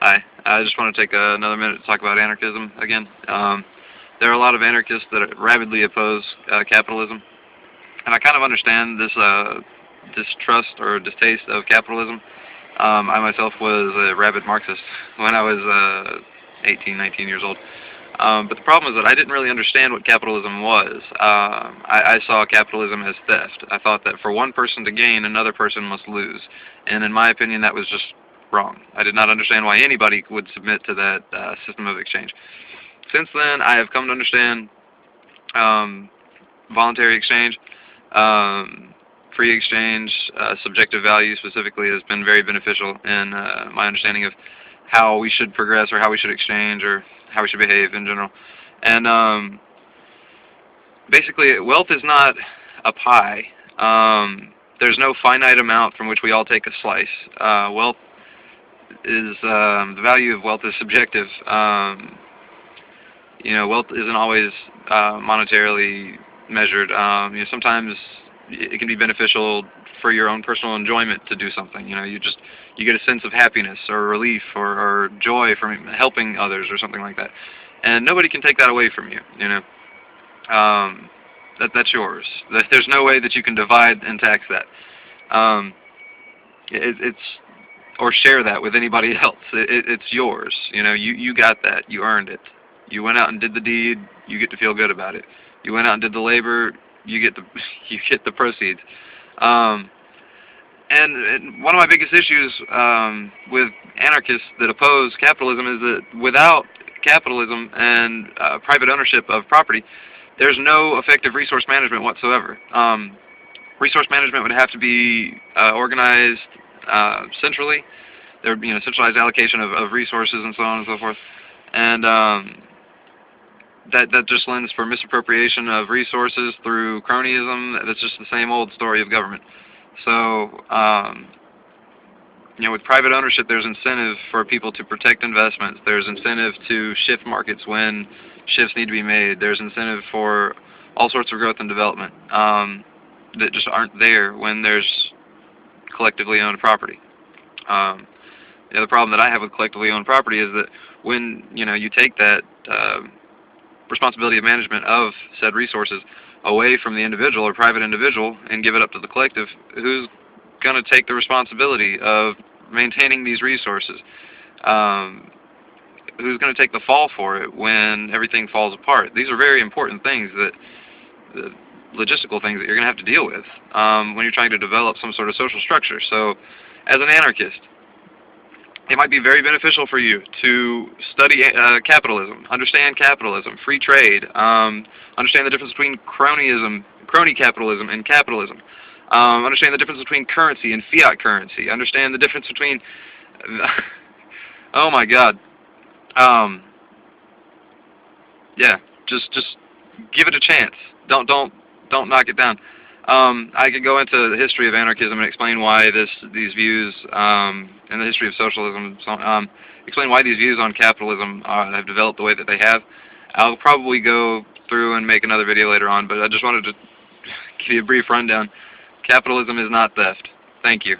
Hi. I just want to take another minute to talk about anarchism again. There are a lot of anarchists that rabidly oppose capitalism, and I kind of understand this distrust or distaste of capitalism. I myself was a rabid Marxist when I was 18, 19 years old. But the problem is that I didn't really understand what capitalism was. I saw capitalism as theft. I thought that for one person to gain, another person must lose. And in my opinion, that was just wrong. I did not understand why anybody would submit to that system of exchange. Since then, I have come to understand voluntary exchange, free exchange, subjective value specifically has been very beneficial in my understanding of how we should progress or how we should exchange or how we should behave in general. And basically, wealth is not a pie. There's no finite amount from which we all take a slice. Wealth is, the value of wealth is subjective. Wealth isn't always monetarily measured. Sometimes it can be beneficial for your own personal enjoyment to do something. You get a sense of happiness or relief or joy from helping others or something like that. And nobody can take that away from you. That's yours. There's no way that you can divide and tax that. Or share that with anybody else. It's yours. You got that. You earned it. You went out and did the deed. You get to feel good about it. You went out and did the labor. You get the proceeds. And one of my biggest issues with anarchists that oppose capitalism is that without capitalism and private ownership of property, there's no effective resource management whatsoever. Resource management would have to be organized centrally. There would be centralized allocation of resources and so on and so forth. And that just lends for misappropriation of resources through cronyism. That's just the same old story of government. So, with private ownership, there's incentive for people to protect investments. There's incentive to shift markets when shifts need to be made. There's incentive for all sorts of growth and development that just aren't there when there's collectively owned property. The other problem that I have with collectively owned property is that when you take that responsibility of management of said resources away from the individual or private individual and give it up to the collective, who's going to take the responsibility of maintaining these resources? Who's going to take the fall for it when everything falls apart? These are very important things, the logistical things that you're going to have to deal with when you're trying to develop some sort of social structure. So, as an anarchist, it might be very beneficial for you to study capitalism, understand capitalism, free trade, understand the difference between crony capitalism, and capitalism. Understand the difference between currency and fiat currency. Understand the difference between oh my God. Yeah, just give it a chance. Don't knock it down. I could go into the history of anarchism and explain why these views, and the history of socialism, explain why these views on capitalism have developed the way that they have. I'll probably go through and make another video later on, but I just wanted to give you a brief rundown. Capitalism is not theft. Thank you.